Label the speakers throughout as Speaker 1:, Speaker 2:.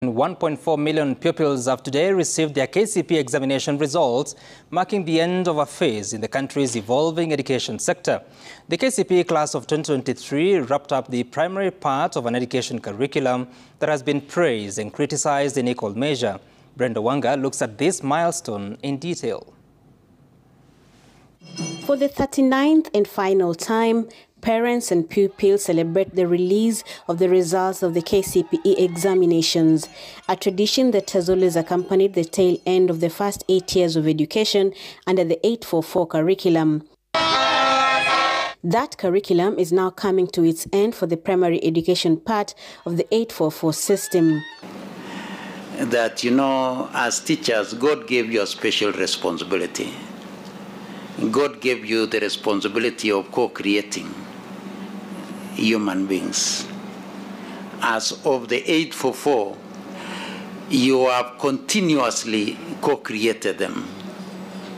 Speaker 1: 1.4 million pupils have today received their KCPE examination results, marking the end of a phase in the country's evolving education sector. The KCPE class of 2023 wrapped up the primary part of an education curriculum that has been praised and criticized in equal measure. Brenda Wanga looks at this milestone in detail.
Speaker 2: For the 39th and final time, parents and pupils celebrate the release of the results of the KCPE examinations, a tradition that has always accompanied the tail end of the first 8 years of education under the 844 curriculum. That curriculum is now coming to its end for the primary education part of the 844 system.
Speaker 3: That, as teachers, God gave you a special responsibility. God gave you the responsibility of co-creating human beings. As of the 844, you have continuously co-created them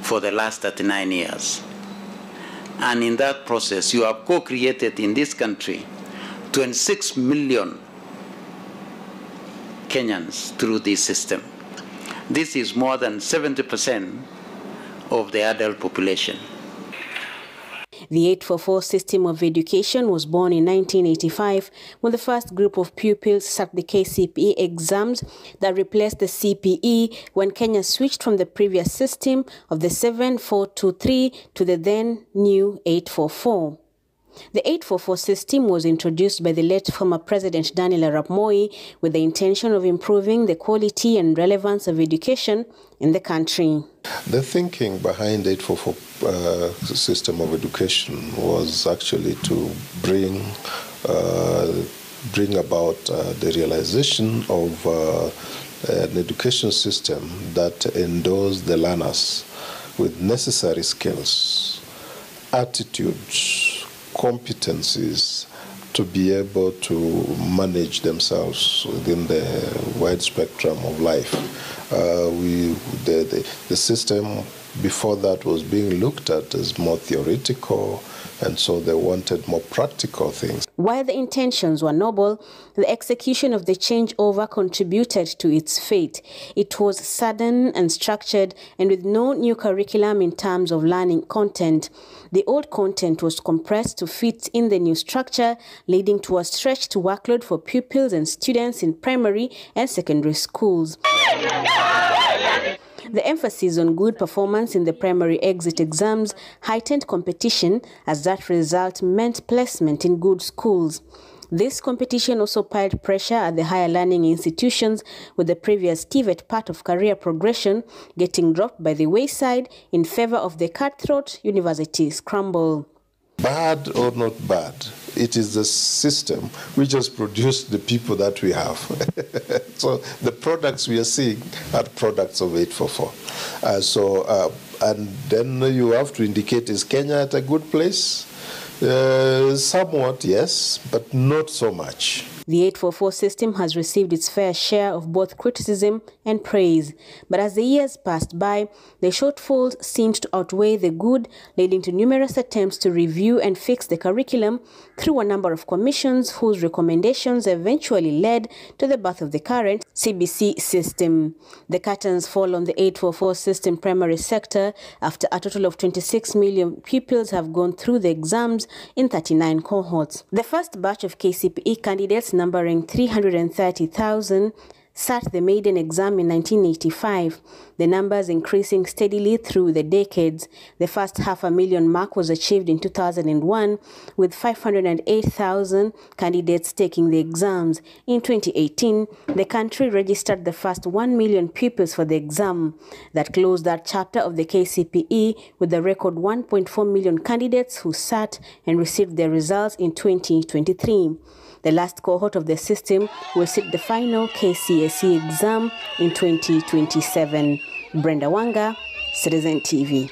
Speaker 3: for the last 39 years. And in that process, you have co-created in this country 26 million Kenyans through this system. This is more than 70% of the adult population.
Speaker 2: The 844 system of education was born in 1985 when the first group of pupils sat the KCPE exams that replaced the CPE when Kenya switched from the previous system of the 7423 to the then new 844. The 844 system was introduced by the late former President Daniel Arap Moi with the intention of improving the quality and relevance of education in the country.
Speaker 4: The thinking behind the 844 system of education was actually to bring about the realization of an education system that endows the learners with necessary skills, attitudes, competencies to be able to manage themselves within the wide spectrum of life. The system before that was being looked at as more theoretical, and so they wanted more practical things.
Speaker 2: While the intentions were noble, the execution of the changeover contributed to its fate. It was sudden and structured, and with no new curriculum in terms of learning content. The old content was compressed to fit in the new structure, leading to a stretched workload for pupils and students in primary and secondary schools. The emphasis on good performance in the primary exit exams heightened competition, as that result meant placement in good schools. This competition also piled pressure at the higher learning institutions, with the previous TVET part of career progression getting dropped by the wayside in favor of the cutthroat university scramble.
Speaker 4: Bad or not bad, it is the system which has produced the people that we have. So the products we are seeing are products of 844. And then you have to indicate, is Kenya at a good place? Somewhat, yes, but not so much.
Speaker 2: The 844 system has received its fair share of both criticism and praise. But as the years passed by, the shortfalls seemed to outweigh the good, leading to numerous attempts to review and fix the curriculum through a number of commissions whose recommendations eventually led to the birth of the current CBC system. The curtains fall on the 844 system primary sector after a total of 26 million pupils have gone through the exams in 39 cohorts. The first batch of KCPE candidates, numbering 330,000, sat the maiden exam in 1985, the numbers increasing steadily through the decades. The first 500,000 mark was achieved in 2001, with 508,000 candidates taking the exams. In 2018, the country registered the first 1 million pupils for the exam. That closed that chapter of the KCPE with a record 1.4 million candidates who sat and received their results in 2023. The last cohort of the system will sit the final KCSE exam in 2027. Brenda Wanga, Citizen TV.